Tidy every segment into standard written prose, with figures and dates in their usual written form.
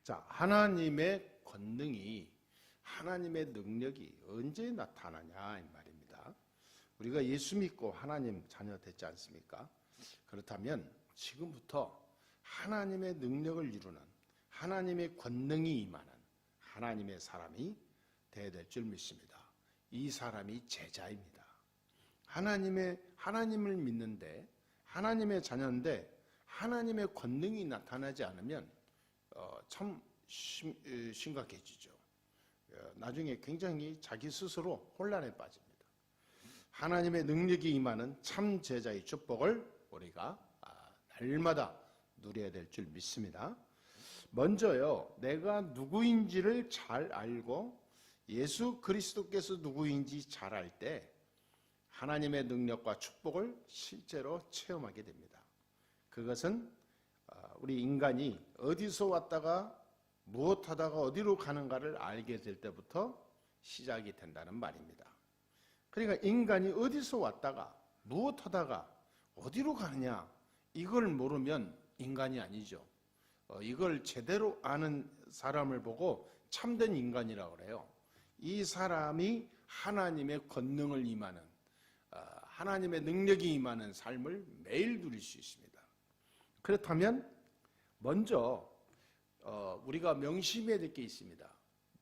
자, 하나님의 권능이, 하나님의 능력이 언제 나타나냐 이 말입니다. 우리가 예수 믿고 하나님 자녀 됐지 않습니까? 그렇다면 지금부터 하나님의 능력을 이루는, 하나님의 권능이 임하는 하나님의 사람이 되어야 될 줄 믿습니다. 이 사람이 제자입니다. 하나님을 믿는데, 하나님의 자녀인데 하나님의 권능이 나타나지 않으면 참 심각해지죠. 나중에 굉장히 자기 스스로 혼란에 빠집니다. 하나님의 능력이 임하는 참 제자의 축복을 우리가 날마다 누려야 될 줄 믿습니다. 먼저요, 내가 누구인지를 잘 알고 예수 그리스도께서 누구인지 잘 알 때 하나님의 능력과 축복을 실제로 체험하게 됩니다. 그것은 우리 인간이 어디서 왔다가 무엇하다가 어디로 가는가를 알게 될 때부터 시작이 된다는 말입니다. 그러니까 인간이 어디서 왔다가 무엇하다가 어디로 가느냐, 이걸 모르면 인간이 아니죠. 이걸 제대로 아는 사람을 보고 참된 인간이라고 그래요. 이 사람이 하나님의 권능을 임하는, 하나님의 능력이 임하는 삶을 매일 누릴 수 있습니다. 그렇다면 먼저 우리가 명심해야 될 게 있습니다.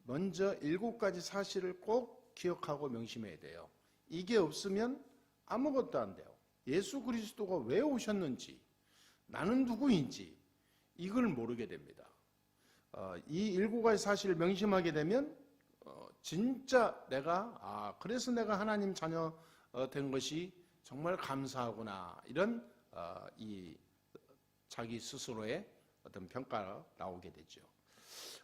먼저 7가지 사실을 꼭 기억하고 명심해야 돼요. 이게 없으면 아무것도 안 돼요. 예수 그리스도가 왜 오셨는지, 나는 누구인지 이걸 모르게 됩니다. 이 7가지 사실을 명심하게 되면 진짜 그래서 내가 하나님 자녀 된 것이 정말 감사하구나, 이런 이 자기 스스로의 어떤 평가가 나오게 되죠.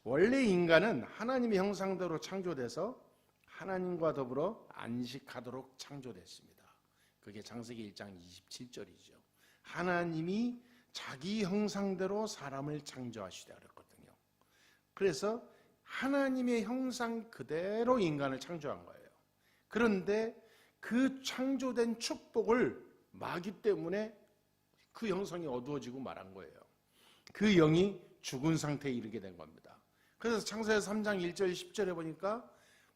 원래 인간은 하나님의 형상대로 창조돼서 하나님과 더불어 안식하도록 창조됐습니다. 그게 창세기 1장 27절이죠. 하나님이 자기 형상대로 사람을 창조하시다 그랬거든요. 그래서 하나님의 형상 그대로 인간을 창조한 거예요. 그런데 그 창조된 축복을 마귀 때문에 그 형상이 어두워지고 말한 거예요. 그 영이 죽은 상태에 이르게 된 겁니다. 그래서 창세기 3장 1절 10절에 보니까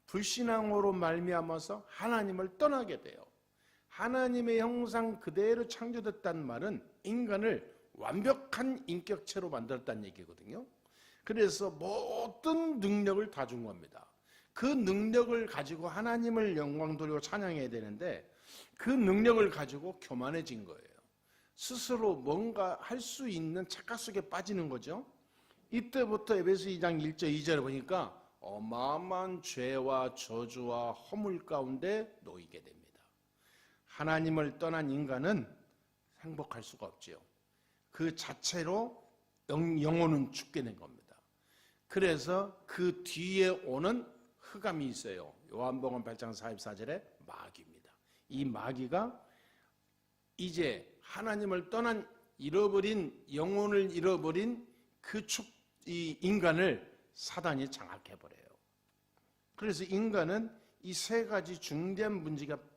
불신앙으로 말미암아서 하나님을 떠나게 돼요. 하나님의 형상 그대로 창조됐다는 말은 인간을 완벽한 인격체로 만들었다는 얘기거든요. 그래서 모든 능력을 다 준 겁니다. 그 능력을 가지고 하나님을 영광 돌리고 찬양해야 되는데 그 능력을 가지고 교만해진 거예요. 스스로 뭔가 할 수 있는 착각 속에 빠지는 거죠. 이때부터 에베소 2장 1절 2절에 보니까 어마어마한 죄와 저주와 허물 가운데 놓이게 됩니다. 하나님을 떠난 인간은 행복할 수가 없지요. 그 자체로 영혼은 죽게 된 겁니다. 그래서 그 뒤에 오는 흑암이 있어요. 요한복음 8장 44절에 마귀입니다. 이 마귀가 이제 하나님을 떠난 영혼을 잃어버린 이 인간을 사단이 장악해버려요. 그래서 인간은 이 3가지 중대한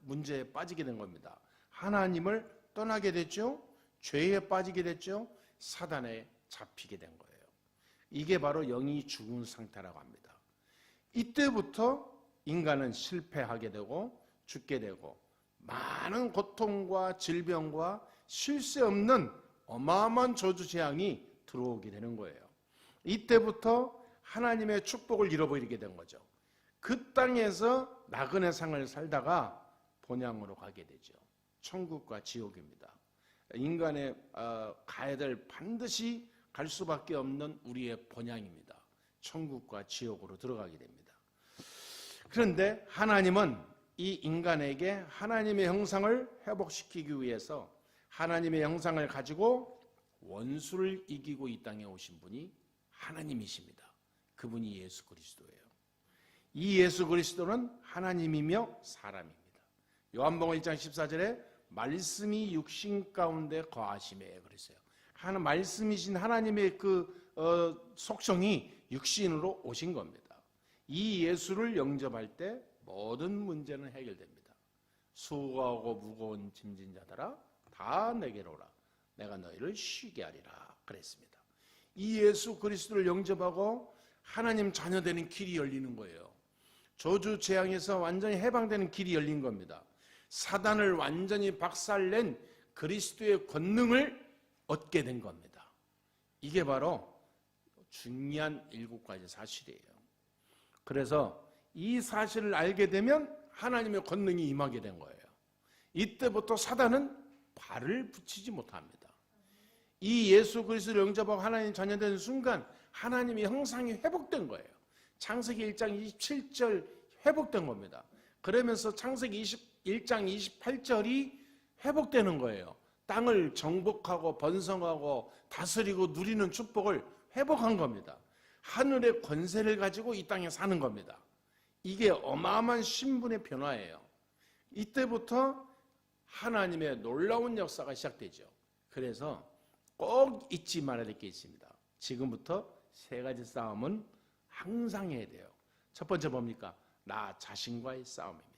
문제에 빠지게 된 겁니다. 하나님을 떠나게 됐죠. 죄에 빠지게 됐죠. 사단에 잡히게 된 거예요. 이게 바로 영이 죽은 상태라고 합니다. 이때부터 인간은 실패하게 되고 죽게 되고 많은 고통과 질병과 쉴 새 없는 어마어마한 저주 재앙이 들어오게 되는 거예요. 이때부터 하나님의 축복을 잃어버리게 된 거죠. 그 땅에서 나그네 상을 살다가 본향으로 가게 되죠. 천국과 지옥입니다. 인간의 가야 될, 반드시 갈 수밖에 없는 우리의 본향입니다. 천국과 지옥으로 들어가게 됩니다. 그런데 하나님은 이 인간에게 하나님의 형상을 회복시키기 위해서 하나님의 형상을 가지고 원수를 이기고 이 땅에 오신 분이 하나님이십니다. 그분이 예수 그리스도예요. 이 예수 그리스도는 하나님이며 사람입니다. 요한복음 1장 14절에 말씀이 육신 가운데 거하심에 그랬어요. 말씀이신 하나님의 속성이 육신으로 오신 겁니다. 이 예수를 영접할 때 모든 문제는 해결됩니다. 수고하고 무거운 짐진 자들아 다 내게로 오라. 내가 너희를 쉬게 하리라 그랬습니다. 이 예수 그리스도를 영접하고 하나님 자녀되는 길이 열리는 거예요. 저주 재앙에서 완전히 해방되는 길이 열린 겁니다. 사단을 완전히 박살낸 그리스도의 권능을 얻게 된 겁니다. 이게 바로 중요한 7가지 사실이에요. 그래서 이 사실을 알게 되면 하나님의 권능이 임하게 된 거예요. 이때부터 사단은 발을 붙이지 못합니다. 이 예수 그리스도를 영접하고 하나님 자녀되는 순간 하나님의 형상이 회복된 거예요. 창세기 1장 27절 회복된 겁니다. 그러면서 창세기 1장 28절이 회복되는 거예요. 땅을 정복하고 번성하고 다스리고 누리는 축복을 회복한 겁니다. 하늘의 권세를 가지고 이 땅에 사는 겁니다. 이게 어마어마한 신분의 변화예요. 이때부터 하나님의 놀라운 역사가 시작되죠. 그래서 꼭 잊지 말아야 될 게 있습니다. 지금부터 3가지 싸움은 항상 해야 돼요. 첫 번째 뭡니까? 나 자신과의 싸움입니다.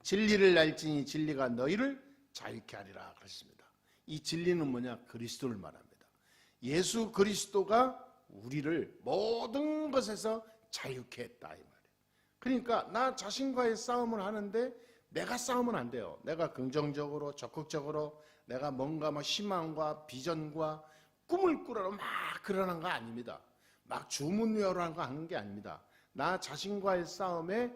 진리를 알지니 진리가 너희를 자유케 하리라 그랬습니다. 이 진리는 뭐냐? 그리스도를 말합니다. 예수 그리스도가 우리를 모든 것에서 자유케 했다 이 말이에요. 그러니까 나 자신과의 싸움을 하는데 내가 싸우면 안 돼요. 내가 긍정적으로 적극적으로 내가 뭔가 희망과 비전과 꿈을 꾸려고 막 그러는 거 아닙니다. 막 주문외우라는 거 하는 게 아닙니다. 나 자신과의 싸움에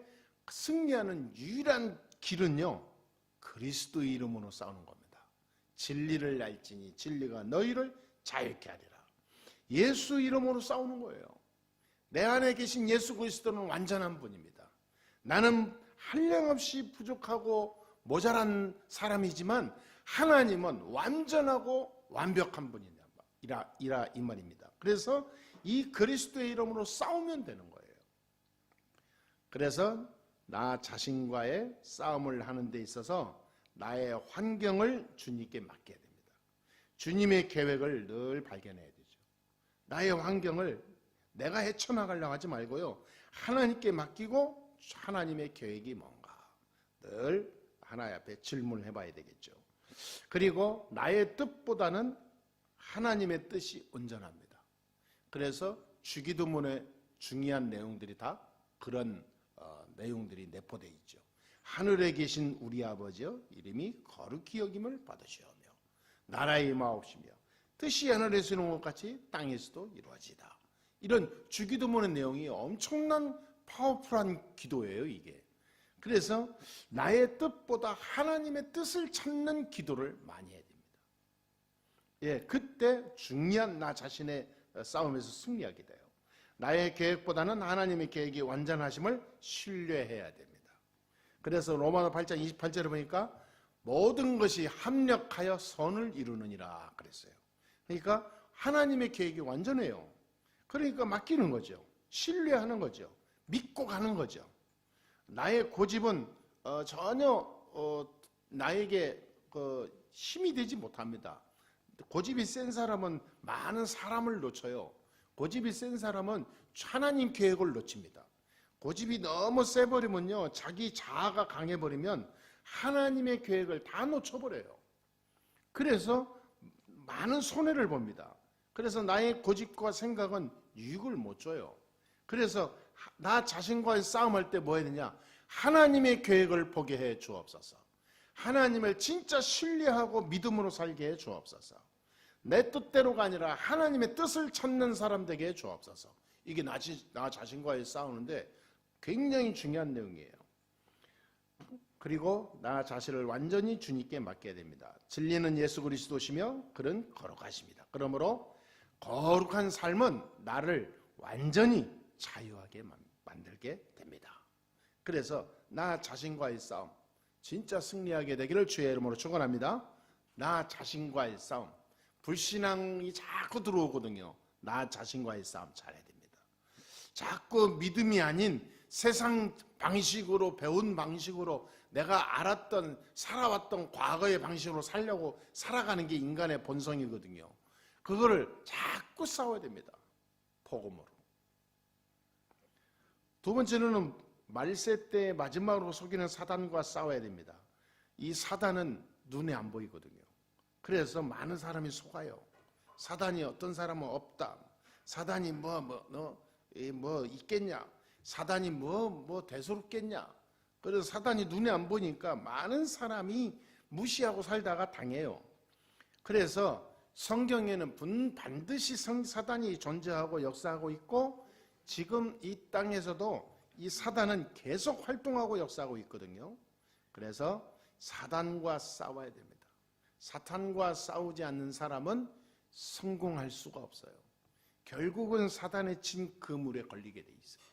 승리하는 유일한 길은요, 그리스도의 이름으로 싸우는 겁니다. 진리를 알지니 진리가 너희를 자유케 하리라. 예수 이름으로 싸우는 거예요. 내 안에 계신 예수 그리스도는 완전한 분입니다. 나는 한량없이 부족하고 모자란 사람이지만 하나님은 완전하고 완벽한 분이라 이 말입니다. 그래서 이 그리스도의 이름으로 싸우면 되는 거예요. 그래서 나 자신과의 싸움을 하는 데 있어서 나의 환경을 주님께 맡겨야 됩니다. 주님의 계획을 늘 발견해야 되죠. 나의 환경을 내가 헤쳐나가려고 하지 말고요, 하나님께 맡기고 하나님의 계획이 뭔가 늘 하나님 앞에 질문을 해봐야 되겠죠. 그리고 나의 뜻보다는 하나님의 뜻이 온전합니다. 그래서 주기도문의 중요한 내용들이 다 그런 내용들이 내포되어 있죠. 하늘에 계신 우리 아버지여 이름이 거룩히 여김을 받으시오며 나라의 임하옵시며 뜻이 하늘에서 이루어진 것 같이 땅에서도 이루어지다. 이런 주기도문의 내용이 엄청난 파워풀한 기도예요, 이게. 그래서 나의 뜻보다 하나님의 뜻을 찾는 기도를 많이 해야 됩니다. 예, 그때 중요한 나 자신의 싸움에서 승리하게 돼요. 나의 계획보다는 하나님의 계획이 완전하심을 신뢰해야 됩니다. 그래서 로마서 8장 28절에 보니까 모든 것이 합력하여 선을 이루느니라 그랬어요. 그러니까 하나님의 계획이 완전해요. 그러니까 맡기는 거죠. 신뢰하는 거죠. 믿고 가는 거죠. 나의 고집은 전혀 나에게 힘이 되지 못합니다. 고집이 센 사람은 많은 사람을 놓쳐요. 고집이 센 사람은 하나님 계획을 놓칩니다. 고집이 너무 세버리면요, 자기 자아가 강해버리면 하나님의 계획을 다 놓쳐버려요. 그래서 많은 손해를 봅니다. 그래서 나의 고집과 생각은 유익을 못 줘요. 그래서 나 자신과의 싸움할 때 뭐 해야 되냐? 하나님의 계획을 보게 해 주옵소서. 하나님을 진짜 신뢰하고 믿음으로 살게 해 주옵소서. 내 뜻대로가 아니라 하나님의 뜻을 찾는 사람 되게 해 주옵소서. 이게 나 자신과의 싸우는데 굉장히 중요한 내용이에요. 그리고 나 자신을 완전히 주님께 맡겨야 됩니다. 진리는 예수 그리스도시며 그는 거룩하십니다. 그러므로 거룩한 삶은 나를 완전히 자유하게 만들게 됩니다. 그래서 나 자신과의 싸움 진짜 승리하게 되기를 주의 이름으로 축원합니다. 나 자신과의 싸움, 불신앙이 자꾸 들어오거든요. 나 자신과의 싸움 잘해야 됩니다. 자꾸 믿음이 아닌 세상 방식으로, 배운 방식으로, 내가 알았던 살아왔던 과거의 방식으로 살려고 살아가는 게 인간의 본성이거든요. 그거를 자꾸 싸워야 됩니다. 복음으로. 두 번째는 말세 때 마지막으로 속이는 사단과 싸워야 됩니다. 이 사단은 눈에 안 보이거든요. 그래서 많은 사람이 속아요. 사단이 어떤 사람은 없다. 사단이 뭐 있겠냐? 사단이 뭐 대수롭겠냐? 그래서 사단이 눈에 안 보니까 많은 사람이 무시하고 살다가 당해요. 그래서 성경에는 반드시 사단이 존재하고 역사하고 있고 지금 이 땅에서도 이 사단은 계속 활동하고 역사하고 있거든요. 그래서 사단과 싸워야 됩니다. 사탄과 싸우지 않는 사람은 성공할 수가 없어요. 결국은 사단의 친 그물에 걸리게 돼 있어요.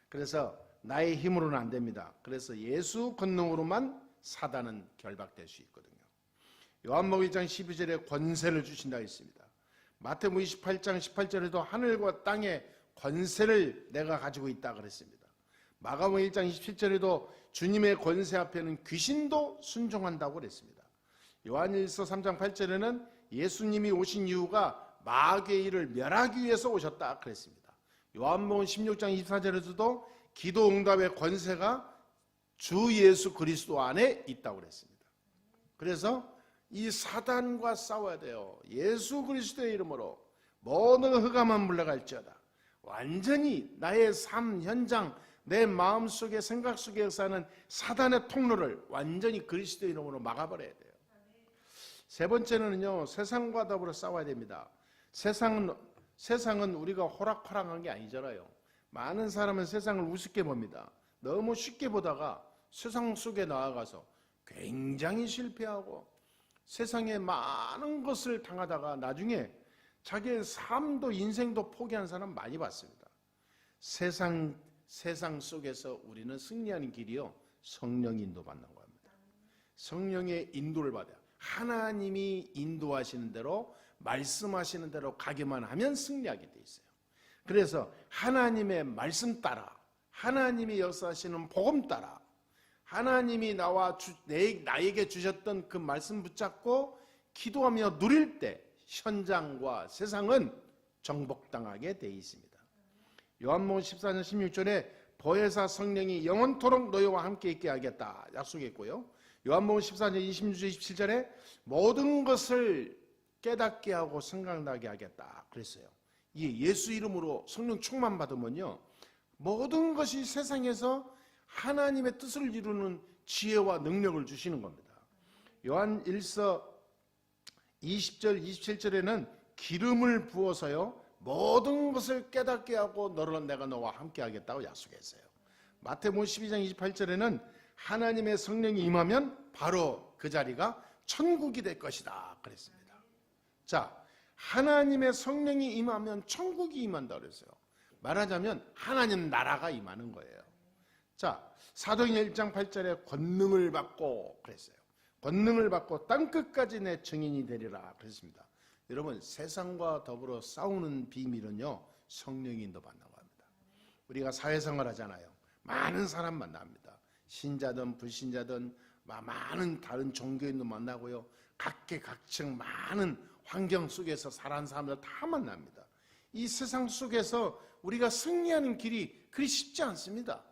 그래서 나의 힘으로는 안 됩니다. 그래서 예수 권능으로만 사단은 결박될 수 있거든요. 요한복음 1장 12절에 권세를 주신다 했습니다. 마태복음 28장 18절에도 하늘과 땅의 권세를 내가 가지고 있다 그랬습니다. 마가복음 1장 27절에도 주님의 권세 앞에는 귀신도 순종한다고 그랬습니다. 요한일서 3장 8절에는 예수님이 오신 이유가 마귀의 일을 멸하기 위해서 오셨다 그랬습니다. 요한복음 16장 24절에서도 기도 응답의 권세가 주 예수 그리스도 안에 있다고 그랬습니다. 그래서 이 사단과 싸워야 돼요. 예수 그리스도의 이름으로 모든 흑암은 물러갈지어다. 완전히 나의 삶 현장, 내 마음속에 생각 속에 사는 사단의 통로를 완전히 그리스도의 이름으로 막아버려야 돼요. 세 번째는요, 세상과 더불어 싸워야 됩니다. 세상은 우리가 호락호락한 게 아니잖아요. 많은 사람은 세상을 우습게 봅니다. 너무 쉽게 보다가 세상 속에 나아가서 굉장히 실패하고 세상에 많은 것을 당하다가 나중에 자기의 삶도 인생도 포기한 사람 많이 봤습니다. 세상 속에서 우리는 승리하는 길이요, 성령 인도 받는 겁니다. 성령의 인도를 받아요. 하나님이 인도하시는 대로 말씀하시는 대로 가기만 하면 승리하게 돼 있어요. 그래서 하나님의 말씀 따라, 하나님이 역사하시는 복음 따라, 하나님이 나에게 주셨던 그 말씀 붙잡고 기도하며 누릴 때 현장과 세상은 정복당하게 돼 있습니다. 요한복음 14장 16절에 보혜사 성령이 영원토록 너희와 함께 있게 하겠다 약속했고요. 요한복음 14장 26절 27절에 모든 것을 깨닫게 하고 생각나게 하겠다 그랬어요. 이 예수 이름으로 성령 충만 받으면요, 모든 것이 세상에서 하나님의 뜻을 이루는 지혜와 능력을 주시는 겁니다. 요한 1서 20절 27절에는 기름을 부어서요 모든 것을 깨닫게 하고 너를 내가 너와 함께 하겠다고 약속했어요. 마태복음 12장 28절에는 하나님의 성령이 임하면 바로 그 자리가 천국이 될 것이다 그랬습니다. 자, 하나님의 성령이 임하면 천국이 임한다 그랬어요. 말하자면 하나님 나라가 임하는 거예요. 자, 사도행전 1장 8절에 권능을 받고 그랬어요. 권능을 받고 땅끝까지 내 증인이 되리라 그랬습니다. 여러분, 세상과 더불어 싸우는 비밀은요, 성령이 인도받는 겁니다. 우리가 사회생활 하잖아요. 많은 사람 만납니다. 신자든 불신자든 많은 다른 종교인도 만나고요, 각계각층 많은 환경 속에서 살아가는 사람들 다 만납니다. 이 세상 속에서 우리가 승리하는 길이 그리 쉽지 않습니다.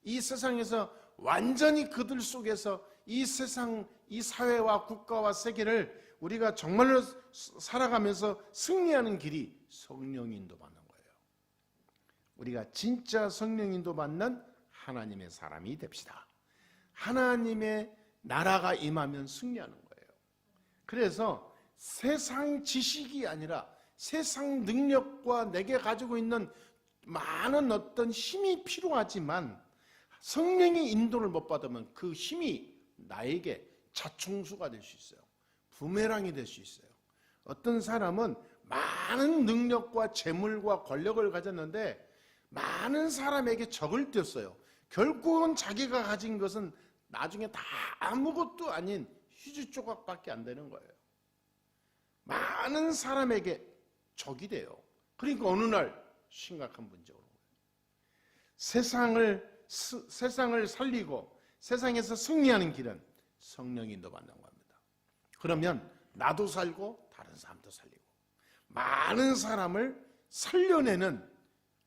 이 세상에서 완전히 그들 속에서 이 세상, 이 사회와 국가와 세계를 우리가 정말로 살아가면서 승리하는 길이 성령 인도 받는 거예요. 우리가 진짜 성령 인도 받는 하나님의 사람이 됩시다. 하나님의 나라가 임하면 승리하는 거예요. 그래서 세상 지식이 아니라 세상 능력과 내게 가지고 있는 많은 어떤 힘이 필요하지만 성령의 인도를 못 받으면 그 힘이 나에게 자충수가 될 수 있어요. 부메랑이 될 수 있어요. 어떤 사람은 많은 능력과 재물과 권력을 가졌는데 많은 사람에게 적을 띄었어요. 결국은 자기가 가진 것은 나중에 다 아무것도 아닌 휴지 조각밖에 안 되는 거예요. 많은 사람에게 적이 돼요. 그러니까 어느 날 심각한 문제가 오는 거예요. 세상을 살리고 세상에서 승리하는 길은 성령 인도 받는 겁니다. 그러면 나도 살고 다른 사람도 살리고 많은 사람을 살려내는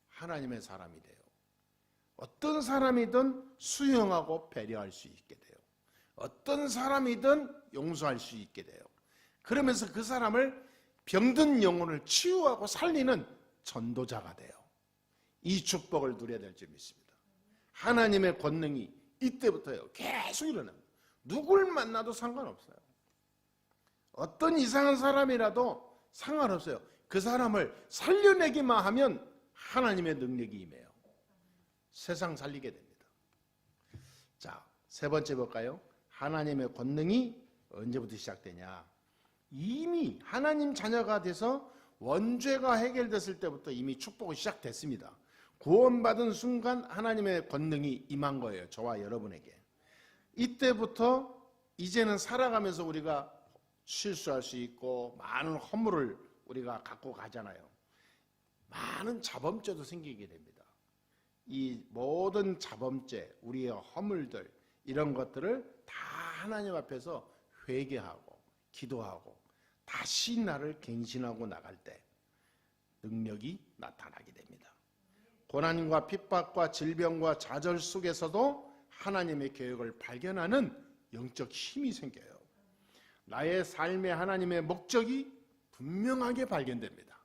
하나님의 사람이 돼요. 어떤 사람이든 수용하고 배려할 수 있게 돼요. 어떤 사람이든 용서할 수 있게 돼요. 그러면서 그 사람을 병든 영혼을 치유하고 살리는 전도자가 돼요. 이 축복을 누려야 될 줄 믿습니다. 하나님의 권능이 이때부터요 계속 일어납니다. 누굴 만나도 상관없어요. 어떤 이상한 사람이라도 상관없어요. 그 사람을 살려내기만 하면 하나님의 능력이 임해요. 세상 살리게 됩니다. 자, 세 번째 볼까요? 하나님의 권능이 언제부터 시작되냐? 이미 하나님 자녀가 돼서 원죄가 해결됐을 때부터 이미 축복이 시작됐습니다. 구원받은 순간 하나님의 권능이 임한 거예요. 저와 여러분에게. 이때부터 이제는 살아가면서 우리가 실수할 수 있고 많은 허물을 우리가 갖고 가잖아요. 많은 자범죄도 생기게 됩니다. 이 모든 자범죄, 우리의 허물들 이런 것들을 다 하나님 앞에서 회개하고 기도하고 다시 나를 갱신하고 나갈 때 능력이 나타나게 됩니다. 고난과 핍박과 질병과 좌절 속에서도 하나님의 계획을 발견하는 영적 힘이 생겨요. 나의 삶의 하나님의 목적이 분명하게 발견됩니다.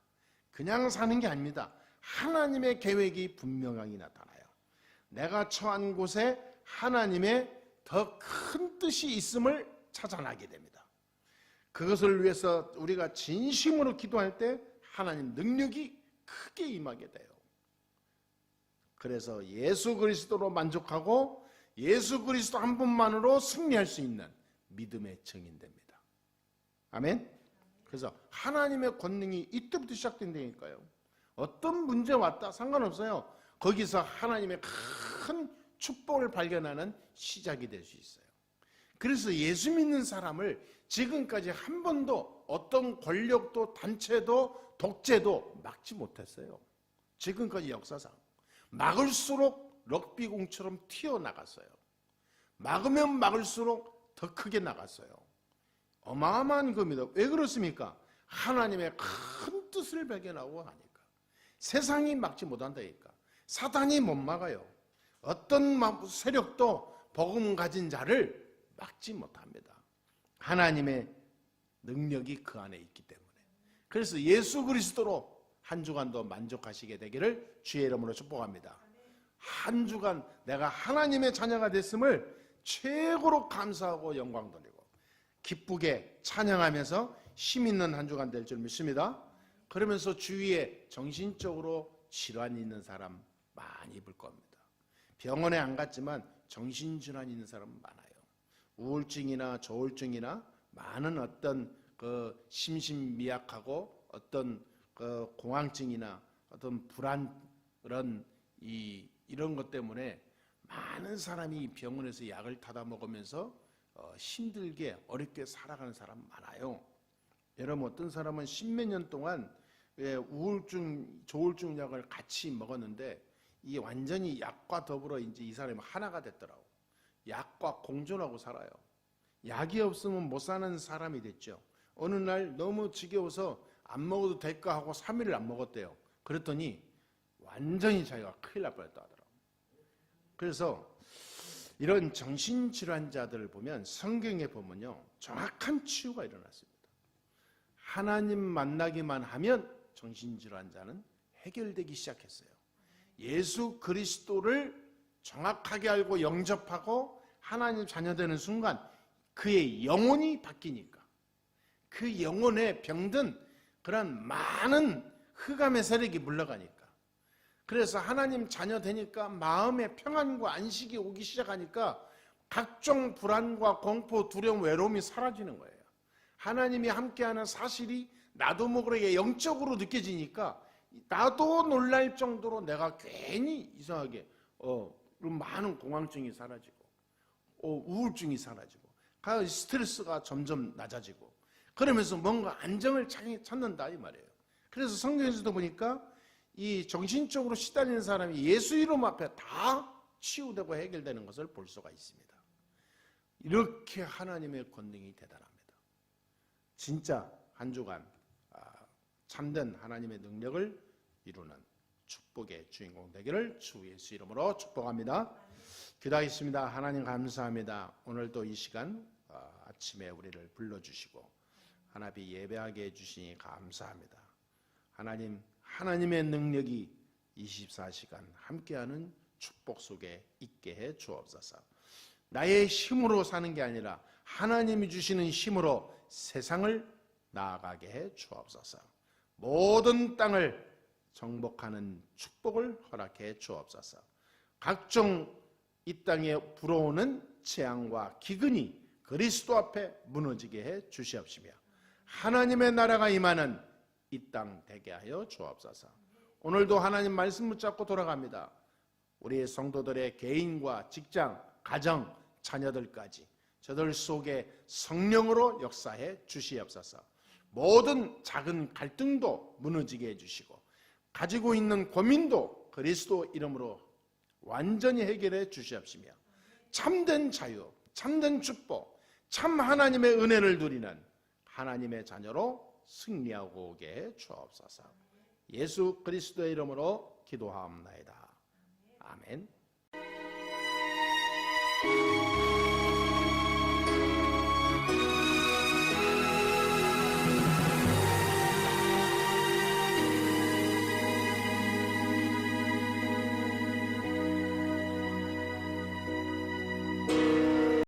그냥 사는 게 아닙니다. 하나님의 계획이 분명하게 나타나요. 내가 처한 곳에 하나님의 더 큰 뜻이 있음을 찾아나게 됩니다. 그것을 위해서 우리가 진심으로 기도할 때 하나님 능력이 크게 임하게 돼요. 그래서 예수 그리스도로 만족하고 예수 그리스도 한 분만으로 승리할 수 있는 믿음의 증인됩니다. 아멘. 그래서 하나님의 권능이 이때부터 시작된다니까요. 어떤 문제 왔다 상관없어요. 거기서 하나님의 큰 축복을 발견하는 시작이 될 수 있어요. 그래서 예수 믿는 사람을 지금까지 한 번도 어떤 권력도 단체도 독재도 막지 못했어요. 지금까지 역사상 막을수록 럭비공처럼 튀어나갔어요. 막으면 막을수록 더 크게 나갔어요. 어마어마한 겁니다. 왜 그렇습니까? 하나님의 큰 뜻을 발견하고 하니까. 세상이 막지 못한다니까. 사단이 못 막아요. 어떤 세력도 복음 가진 자를 막지 못합니다. 하나님의 능력이 그 안에 있기 때문에. 그래서 예수 그리스도로 한 주간도 만족하시게 되기를 주의 이름으로 축복합니다. 한 주간 내가 하나님의 자녀가 됐음을 최고로 감사하고 영광 돌리고 기쁘게 찬양하면서 힘 있는 한 주간 될 줄 믿습니다. 그러면서 주위에 정신적으로 질환이 있는 사람 많이 볼 겁니다. 병원에 안 갔지만 정신질환이 있는 사람은 많아요. 우울증이나 조울증이나 많은 어떤 그 심신미약하고 어떤 그 공황증이나 어떤 불안 이런 것 때문에 많은 사람이 병원에서 약을 타다 먹으면서 힘들게 어렵게 살아가는 사람 많아요. 여러분 어떤 사람은 십몇 년 동안 우울증, 조울증 약을 같이 먹었는데 이게 완전히 약과 더불어 이제 이 사람이 하나가 됐더라고. 약과 공존하고 살아요. 약이 없으면 못 사는 사람이 됐죠. 어느 날 너무 지겨워서 안 먹어도 될까 하고 3일을 안 먹었대요. 그랬더니 완전히 자기가 큰일 날 뻔했다 하더라고. 그래서 이런 정신질환자들을 보면 성경에 보면요 정확한 치유가 일어났습니다. 하나님 만나기만 하면 정신질환자는 해결되기 시작했어요. 예수 그리스도를 정확하게 알고 영접하고 하나님 자녀되는 순간 그의 영혼이 바뀌니까 그 영혼에 병든 그런 많은 흑암의 세력이 물러가니까 그래서 하나님 자녀 되니까 마음의 평안과 안식이 오기 시작하니까 각종 불안과 공포, 두려움, 외로움이 사라지는 거예요. 하나님이 함께하는 사실이 나도 모르게 영적으로 느껴지니까 나도 놀랄 정도로 내가 괜히 이상하게 많은 공황증이 사라지고 우울증이 사라지고 스트레스가 점점 낮아지고 그러면서 뭔가 안정을 찾는다 이 말이에요. 그래서 성경에서도 보니까 이 정신적으로 시달리는 사람이 예수 이름 앞에 다 치유되고 해결되는 것을 볼 수가 있습니다. 이렇게 하나님의 권능이 대단합니다. 진짜 한 주간 참된 하나님의 능력을 이루는 축복의 주인공 되기를 주 예수 이름으로 축복합니다. 기도하겠습니다. 하나님 감사합니다. 오늘도 이 시간 아침에 우리를 불러주시고 하나님 예배하게 해주시니 감사합니다. 하나님의 능력이 24시간 함께하는 축복 속에 있게 해 주옵소서. 나의 힘으로 사는 게 아니라 하나님이 주시는 힘으로 세상을 나아가게 해 주옵소서. 모든 땅을 정복하는 축복을 허락해 주옵소서. 각종 이 땅에 불어오는 재앙과 기근이 그리스도 앞에 무너지게 해 주시옵시며 하나님의 나라가 임하는 이 땅 되게 하여 주옵소서. 오늘도 하나님 말씀 붙잡고 돌아갑니다. 우리의 성도들의 개인과 직장, 가정, 자녀들까지 저들 속에 성령으로 역사해 주시옵소서. 모든 작은 갈등도 무너지게 해주시고 가지고 있는 고민도 그리스도 이름으로 완전히 해결해 주시옵시며 참된 자유, 참된 축복, 참 하나님의 은혜를 누리는 하나님의 자녀로 승리하고 오게 해 주옵소서. 예수 그리스도의 이름으로 기도하옵나이다. 아멘.